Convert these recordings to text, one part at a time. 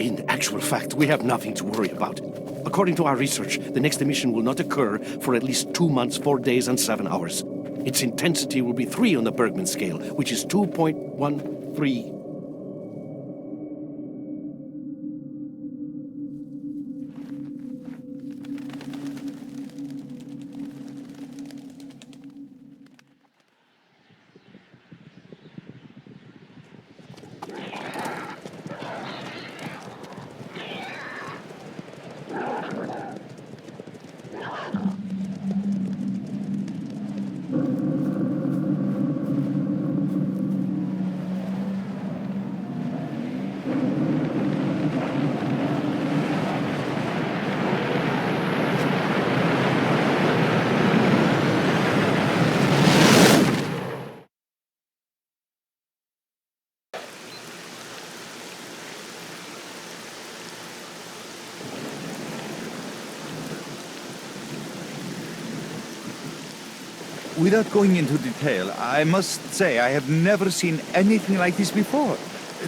In actual fact, we have nothing to worry about. According to our research, the next emission will not occur for at least 2 months, 4 days, and 7 hours. Its intensity will be 3 on the Bergman scale, which is 2.13. Without going into detail, I must say I have never seen anything like this before.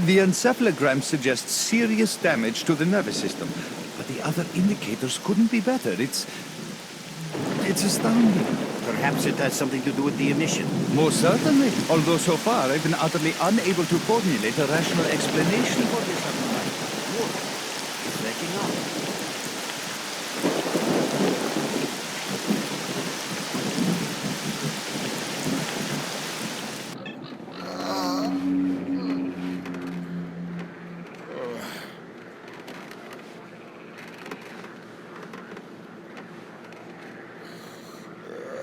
The encephalogram suggests serious damage to the nervous system, but the other indicators couldn't be better. It's astounding. Perhaps it has something to do with the emission. Most certainly, although so far I've been utterly unable to formulate a rational explanation for this. Look, it's backing up.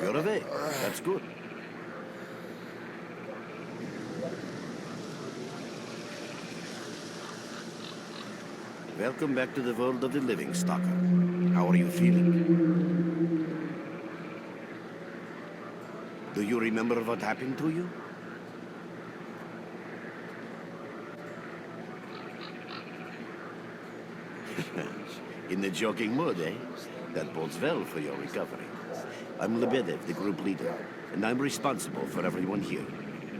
You're awake. That's good. Welcome back to the world of the living, Stalker. How are you feeling? Do you remember what happened to you? In the joking mood, eh? That bodes well for your recovery. I'm Lebedev, the group leader, and I'm responsible for everyone here.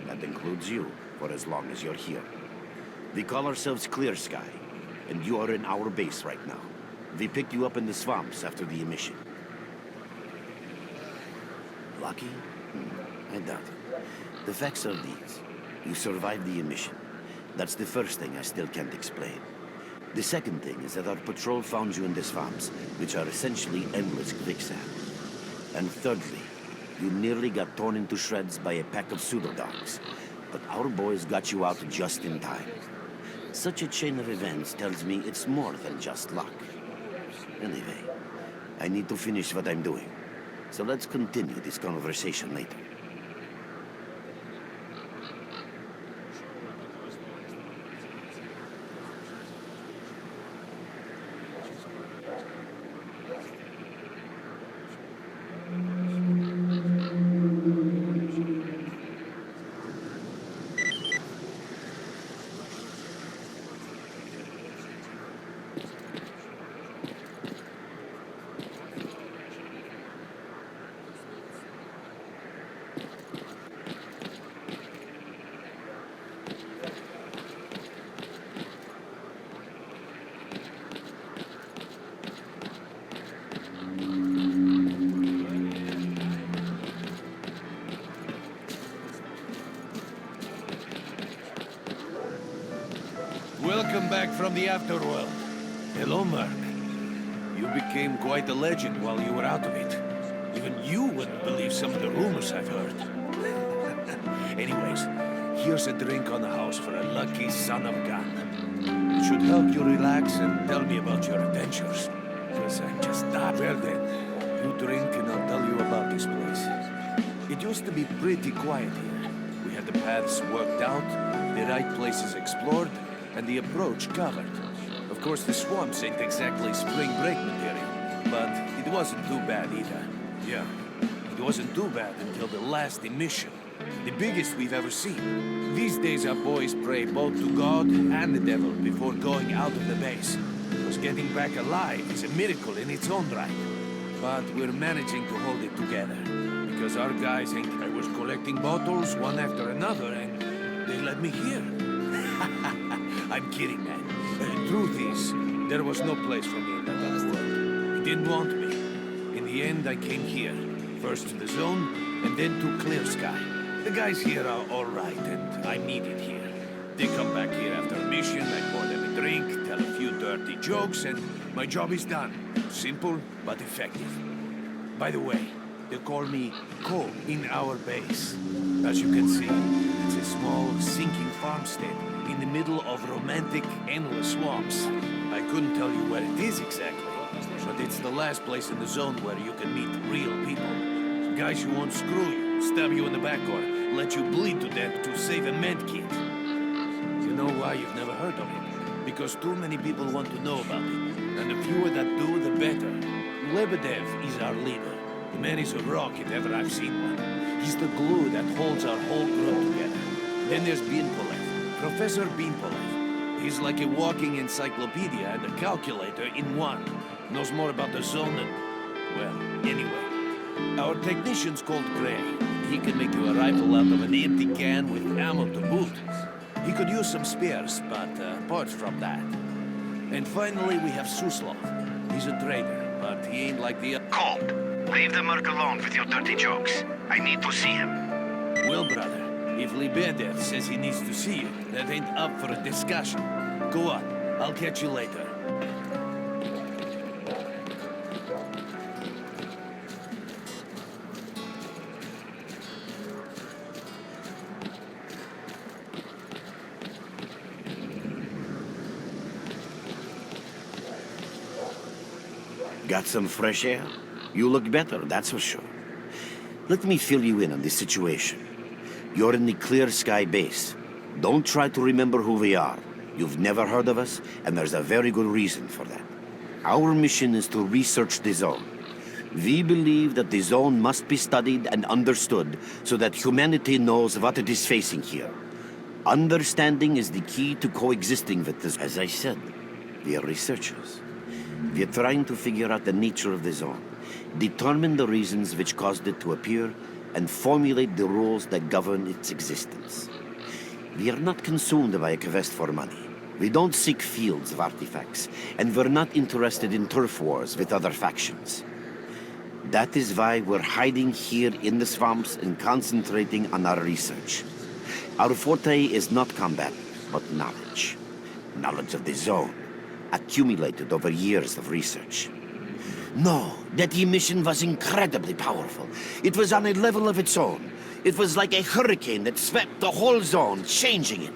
That includes you, for as long as you're here. We call ourselves Clear Sky, and you are in our base right now. We picked you up in the swamps after the emission. Lucky? I doubt it. The facts are these. You survived the emission. That's the first thing I still can't explain. The second thing is that our patrol found you in the swamps, which are essentially endless quicksand. And thirdly, you nearly got torn into shreds by a pack of pseudo-dogs. But our boys got you out just in time. Such a chain of events tells me it's more than just luck. Anyway, I need to finish what I'm doing. So let's continue this conversation later. Welcome back from the afterworld. Hello, Mark. You became quite a legend while you were out of it. Even you wouldn't believe some of the rumors I've heard. Anyways, here's a drink on the house for a lucky son of a gun. It should help you relax and tell me about your adventures. Because I just died. Well then, you drink and I'll tell you about this place. It used to be pretty quiet here. We had the paths worked out, the right places explored, and the approach covered. Of course, the swamps ain't exactly spring break material, but it wasn't too bad either. Yeah, it wasn't too bad until the last emission. The biggest we've ever seen. These days our boys pray both to God and the devil before going out of the base. Because getting back alive is a miracle in its own right. But we're managing to hold it together. Because our guys ain't... I was collecting bottles one after another and they let me here. I'm kidding, man. Truth is, there was no place for me in that other world. He didn't want me. In the end, I came here. First to the Zone, and then to Clear Sky. The guys here are alright, and I'm needed here. They come back here after a mission, I pour them a drink, tell a few dirty jokes, and my job is done. Simple, but effective. By the way, they call me Co in our base. As you can see, it's a small, sinking farmstead in the middle of romantic, endless swamps. I couldn't tell you where it is exactly, but it's the last place in the Zone where you can meet real people. Guys who won't screw you, stab you in the back, or let you bleed to death to save a med kit. You know why you've never heard of it? Because too many people want to know about it, and the fewer that do, the better. Lebedev is our leader. The man is a rock if ever I've seen one. He's the glue that holds our whole group together. Then there's Binpolev, Professor Binpolev. He's like a walking encyclopedia and a calculator in one. Knows more about the Zone than... well, anyway. Our technician's called Gray. He can make you a rifle out of an empty can with ammo to boot. He could use some spares, but apart from that. And finally, we have Suslov. He's a trader, but he ain't like the... Colt, leave the Merc alone with your dirty jokes. I need to see him. Well, brother, if Lebedev says he needs to see you, that ain't up for a discussion. Go on, I'll catch you later. Got some fresh air? You look better, that's for sure. Let me fill you in on this situation. You're in the Clear Sky base. Don't try to remember who we are. You've never heard of us, and there's a very good reason for that. Our mission is to research the Zone. We believe that the Zone must be studied and understood so that humanity knows what it is facing here. Understanding is the key to coexisting with this. As I said, we are researchers. We are trying to figure out the nature of the Zone, determine the reasons which caused it to appear, and formulate the rules that govern its existence. We are not consumed by a quest for money. We don't seek fields of artifacts, and we're not interested in turf wars with other factions. That is why we're hiding here in the swamps and concentrating on our research. Our forte is not combat, but knowledge. Knowledge of the Zone, accumulated over years of research. No, that emission was incredibly powerful. It was on a level of its own. It was like a hurricane that swept the whole Zone, changing it.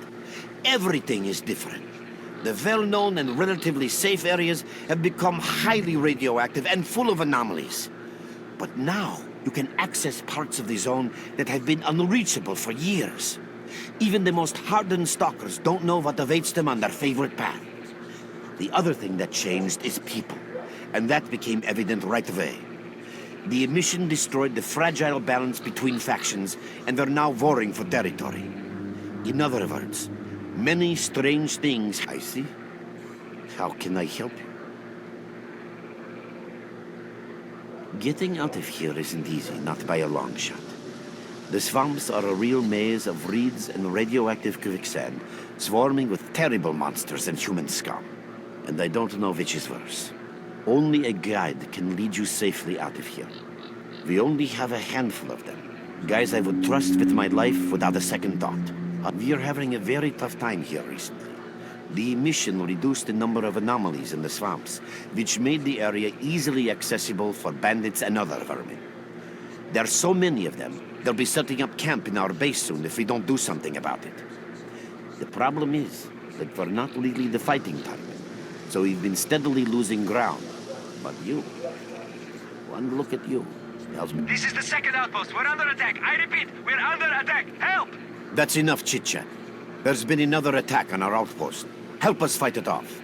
Everything is different. The well-known and relatively safe areas have become highly radioactive and full of anomalies. But now, you can access parts of the Zone that have been unreachable for years. Even the most hardened stalkers don't know what awaits them on their favorite path. The other thing that changed is people, and that became evident right away. The emission destroyed the fragile balance between factions, and they're now warring for territory. In other words, many strange things. I see. How can I help you? Getting out of here isn't easy, not by a long shot. The swamps are a real maze of reeds and radioactive quicksand, swarming with terrible monsters and human scum. And I don't know which is worse. Only a guide can lead you safely out of here. We only have a handful of them. Guys I would trust with my life without a second thought. We are having a very tough time here recently. The emission reduced the number of anomalies in the swamps, which made the area easily accessible for bandits and other vermin. There are so many of them, they'll be setting up camp in our base soon if we don't do something about it. The problem is that we're not really the fighting type. So we've been steadily losing ground. But you, one look at you, tells me... This is the second outpost. We're under attack. I repeat, we're under attack. Help! That's enough chit-chat. There's been another attack on our outpost. Help us fight it off.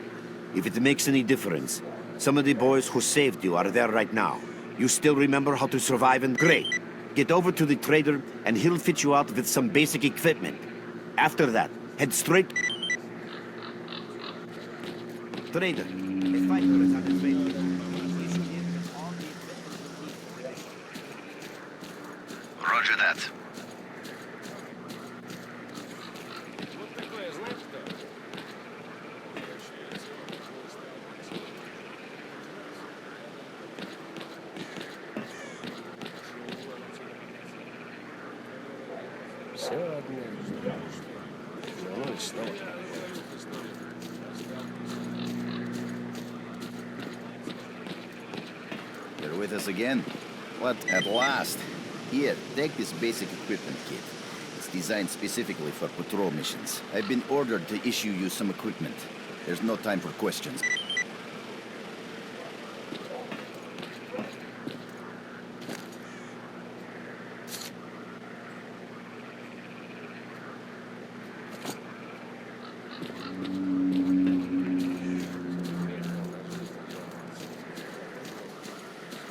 If it makes any difference, some of the boys who saved you are there right now. You still remember how to survive and... Great. Get over to the trader and he'll fit you out with some basic equipment. After that, head straight... Trader, a fighter is on his way. Roger that. with us again? What, at last? Here, take this basic equipment kit. It's designed specifically for patrol missions. I've been ordered to issue you some equipment. There's no time for questions.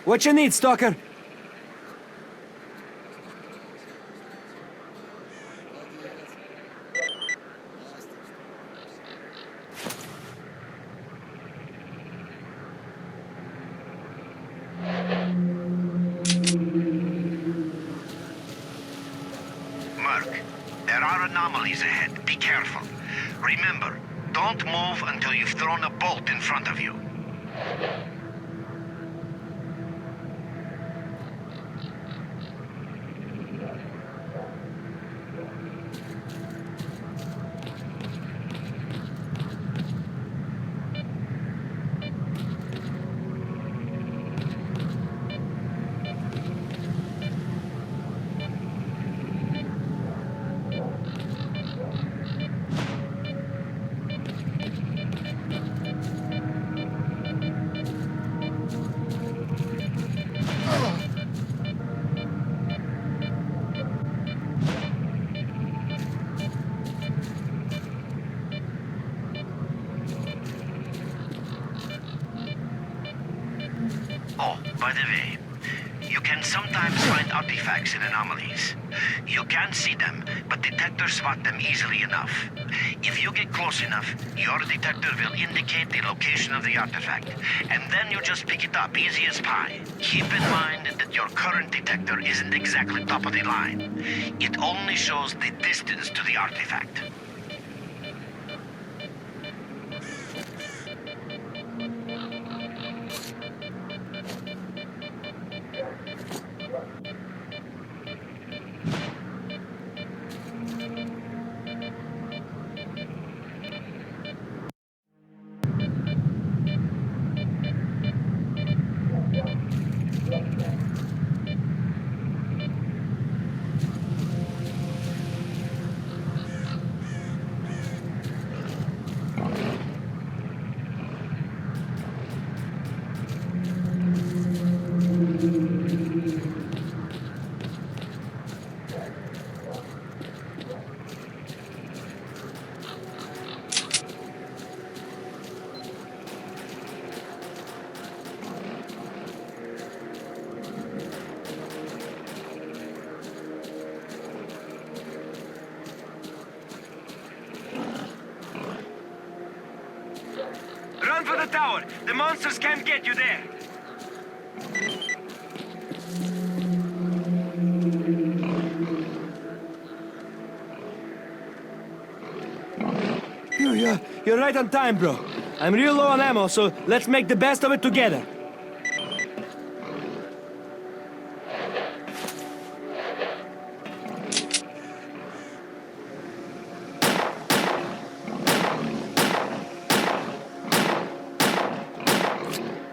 What you need, Stalker? Merc, there are anomalies ahead. Be careful. Remember, don't move until you've thrown a bolt in front of you. Oh, by the way, you can sometimes find artifacts in anomalies. You can't see them, but detectors spot them easily enough. If you get close enough, your detector will indicate the location of the artifact, and then you just pick it up easy as pie. Keep in mind that your current detector isn't exactly top of the line. It only shows the distance to the artifact. Run for the tower! The monsters can't get you there! You're right on time, bro. I'm real low on ammo, so let's make the best of it together.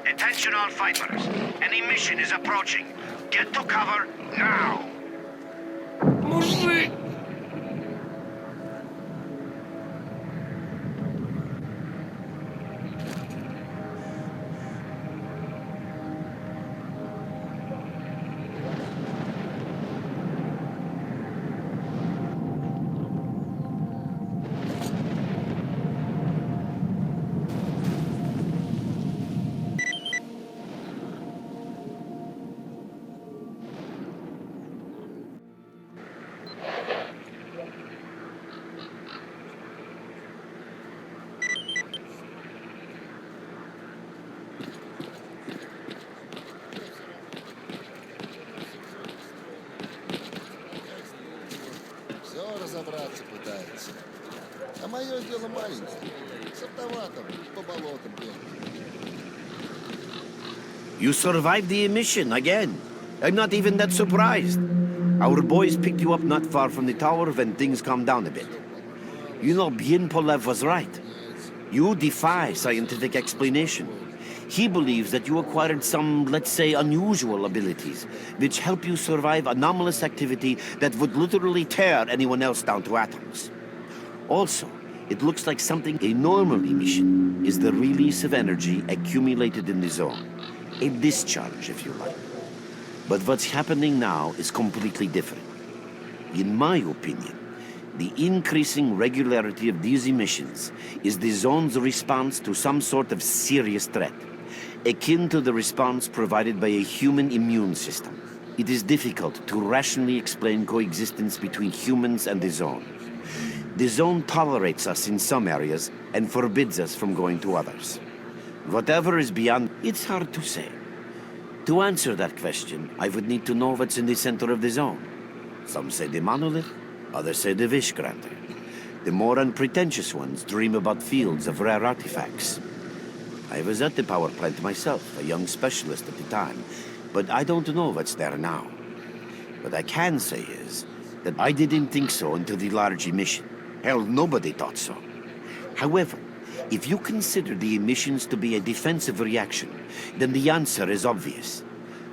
Attention all fighters. An emission is approaching. Get to cover now! Все разобраться пытается. А мое дело маленькое. С автоматом по болотам бегать. You survived the emission again. I'm not even that surprised. Our boys picked you up not far from the tower when things calmed down a bit. You know, Bien Polev was right. You defy scientific explanation. He believes that you acquired some, let's say, unusual abilities, which help you survive anomalous activity that would literally tear anyone else down to atoms. Also, it looks like something a normal emission is the release of energy accumulated in the zone. A discharge, if you like. But what's happening now is completely different. In my opinion, the increasing regularity of these emissions is the zone's response to some sort of serious threat, akin to the response provided by a human immune system. It is difficult to rationally explain coexistence between humans and the zone. The zone tolerates us in some areas and forbids us from going to others. Whatever is beyond, it's hard to say. To answer that question, I would need to know what's in the center of the zone. Some say the monolith, others say the wish granter. The more unpretentious ones dream about fields of rare artifacts. I was at the power plant myself, a young specialist at the time, but I don't know what's there now. What I can say is that I didn't think so until the large emission. Hell, nobody thought so. However, if you consider the emissions to be a defensive reaction, then the answer is obvious.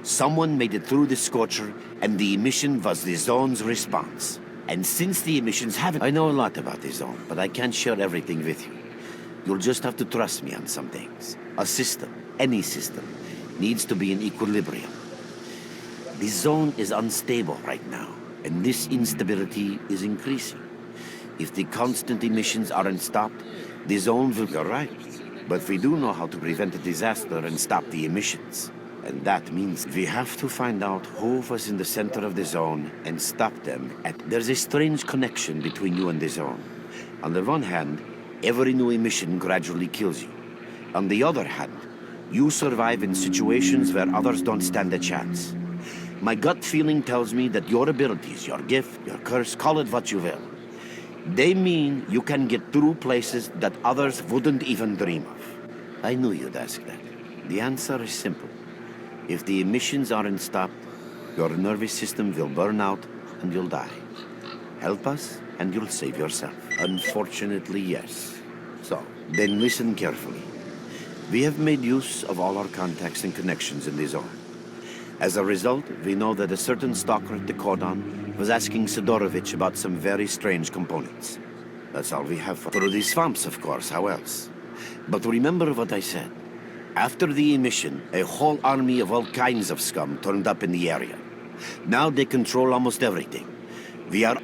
Someone made it through the Scorcher, and the emission was the zone's response. And since the emissions haven't... I know a lot about the zone, but I can't share everything with you. You'll just have to trust me on some things. A system, any system, needs to be in equilibrium. The zone is unstable right now, and this instability is increasing. If the constant emissions aren't stopped, the zone will go right. But we do know how to prevent a disaster and stop the emissions. And that means we have to find out who was in the center of the zone and stop them. There's a strange connection between you and the zone. On the one hand, every new emission gradually kills you. On the other hand, you survive in situations where others don't stand a chance. My gut feeling tells me that your abilities, your gift, your curse, call it what you will, they mean you can get through places that others wouldn't even dream of. I knew you'd ask that. The answer is simple. If the emissions aren't stopped, your nervous system will burn out and you'll die. Help us and you'll save yourself. Unfortunately, yes. So, then listen carefully. We have made use of all our contacts and connections in the zone. As a result, we know that a certain stalker at the Cordon was asking Sidorovich about some very strange components. That's all we have through the swamps, of course, how else? But remember what I said. After the emission, a whole army of all kinds of scum turned up in the area. Now they control almost everything. We are...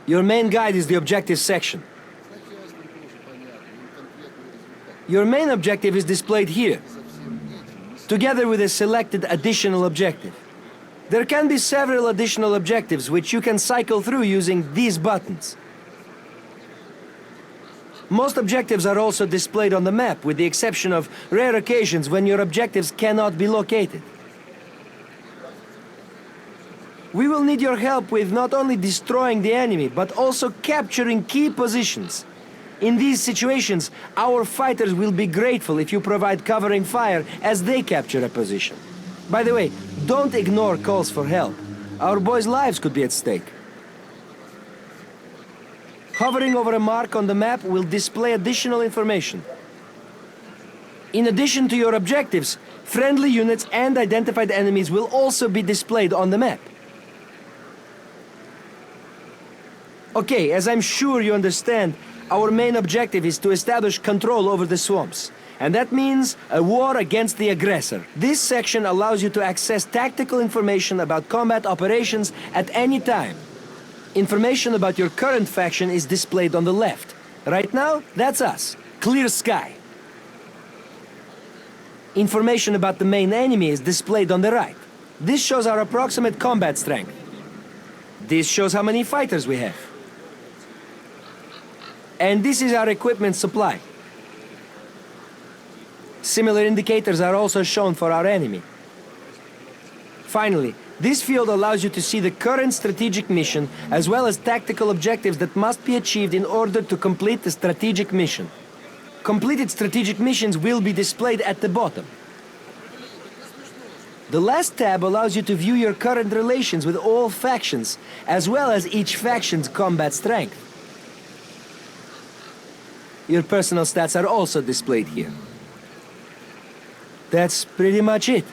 Your main guide is the objective section. Your main objective is displayed here, together with a selected additional objective. There can be several additional objectives which you can cycle through using these buttons. Most objectives are also displayed on the map, with the exception of rare occasions when your objectives cannot be located. We will need your help with not only destroying the enemy, but also capturing key positions. In these situations, our fighters will be grateful if you provide covering fire as they capture a position. By the way, don't ignore calls for help. Our boys' lives could be at stake. Hovering over a mark on the map will display additional information. In addition to your objectives, friendly units and identified enemies will also be displayed on the map. Okay, as I'm sure you understand, our main objective is to establish control over the swamps. And that means a war against the aggressor. This section allows you to access tactical information about combat operations at any time. Information about your current faction is displayed on the left. Right now, that's us. Clear sky. Information about the main enemy is displayed on the right. This shows our approximate combat strength. This shows how many fighters we have. And this is our equipment supply. Similar indicators are also shown for our enemy. Finally, this field allows you to see the current strategic mission as well as tactical objectives that must be achieved in order to complete the strategic mission. Completed strategic missions will be displayed at the bottom. The last tab allows you to view your current relations with all factions, as well as each faction's combat strength. Your personal stats are also displayed here. That's pretty much it.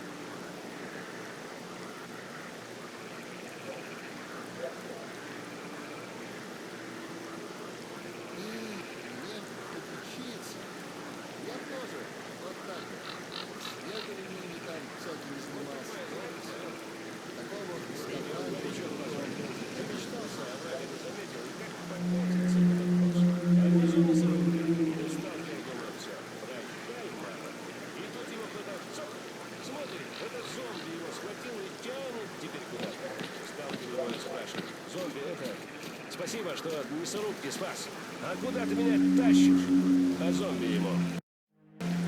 Спасибо, что мясорубки спас. А куда ты меня тащишь? А зомби ему.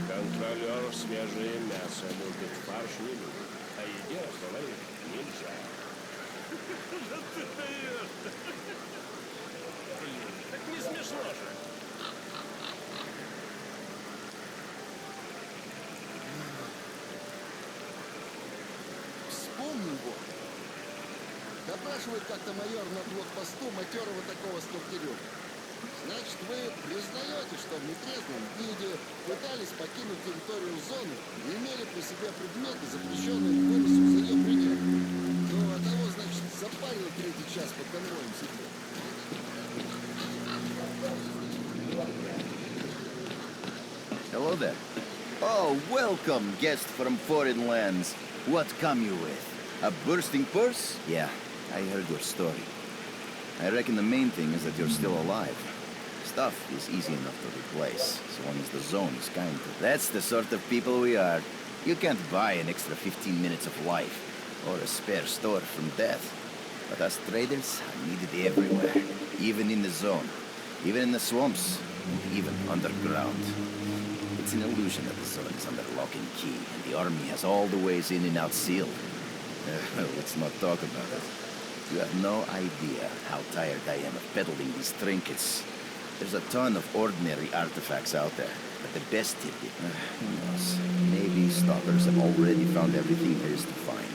Контролер свежее мясо любит, фарш не любит. А еде остановить нельзя. Ты даешь. Блин, так не смешно же. Вспомнил его. Допрашивает как-то майор на блокпосту матерого такого сталкерю. Значит, вы признаете, что в нетрезвом виде пытались покинуть территорию зоны и имели при себе предметы, запрещенные к выносу за ее пределы? Ну, а того, значит, запарил третий час под конвоем сидел. Hello there. Oh, welcome, guest from foreign lands. What come you with? A bursting purse? Yeah, I heard your story. I reckon the main thing is that you're still alive. Stuff is easy enough to replace, as long as the zone is kind to. That's the sort of people we are. You can't buy an extra 15 minutes of life, or a spare store from death. But us traders are needed everywhere, even in the zone, even in the swamps, even underground. It's an illusion that the zone is under lock and key, and the army has all the ways in and out sealed. Let's not talk about it. You have no idea how tired I am of peddling these trinkets. There's a ton of ordinary artifacts out there, but the best tidbit, who knows? Maybe stalkers have already found everything there is to find.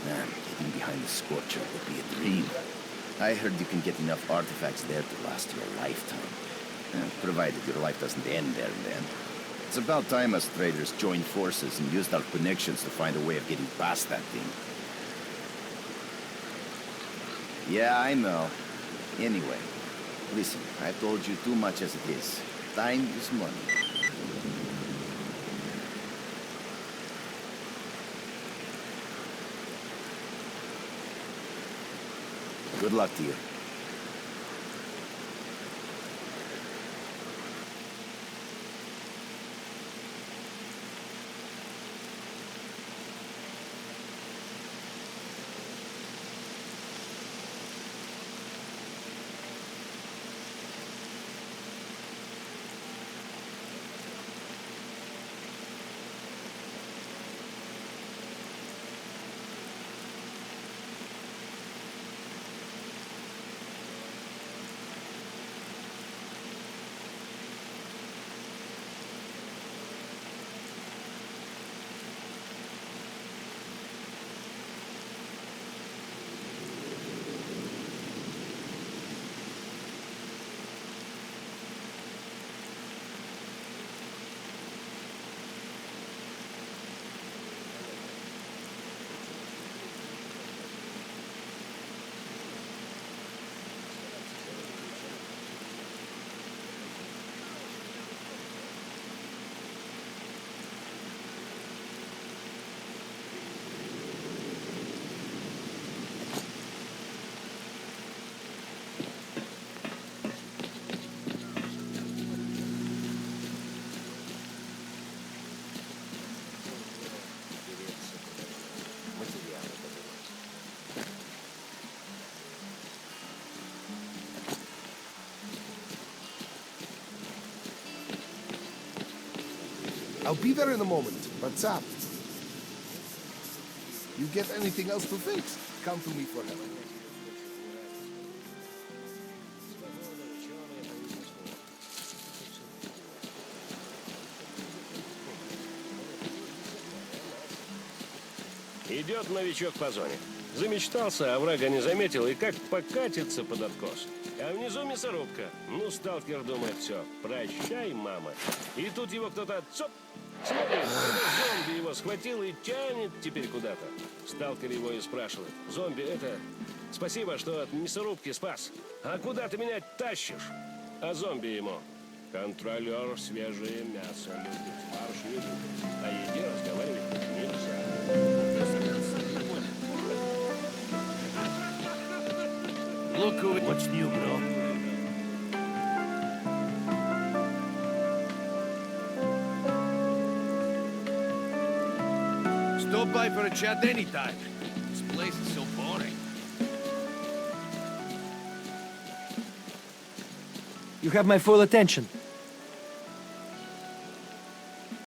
Getting behind the Scorcher would be a dream. I heard you can get enough artifacts there to last you a lifetime. Provided your life doesn't end there and then. It's about time us traders joined forces and used our connections to find a way of getting past that thing. Yeah, I know. Anyway, listen, I've told you too much as it is. Time is money. Good luck to you. I'll be there in a moment. What's up? You get anything else to fix? Come to me for help. Идет новичок по зоне. Замечтался, а врага не заметил, и как покатится под откос. А внизу мясорубка. Ну, сталкер думает, все, прощай, мама. И тут его кто-то, цоп, смотрит, это зомби его схватил и тянет теперь куда-то. Сталкер его и спрашивает. Зомби, это, спасибо, что от мясорубки спас. А куда ты меня тащишь? А зомби ему. Контролер свежее мясо любит, фарш не любит. О еде разговаривать нельзя. Look who... What's new, bro? Stop by for a chat anytime. This place is so boring. You have my full attention.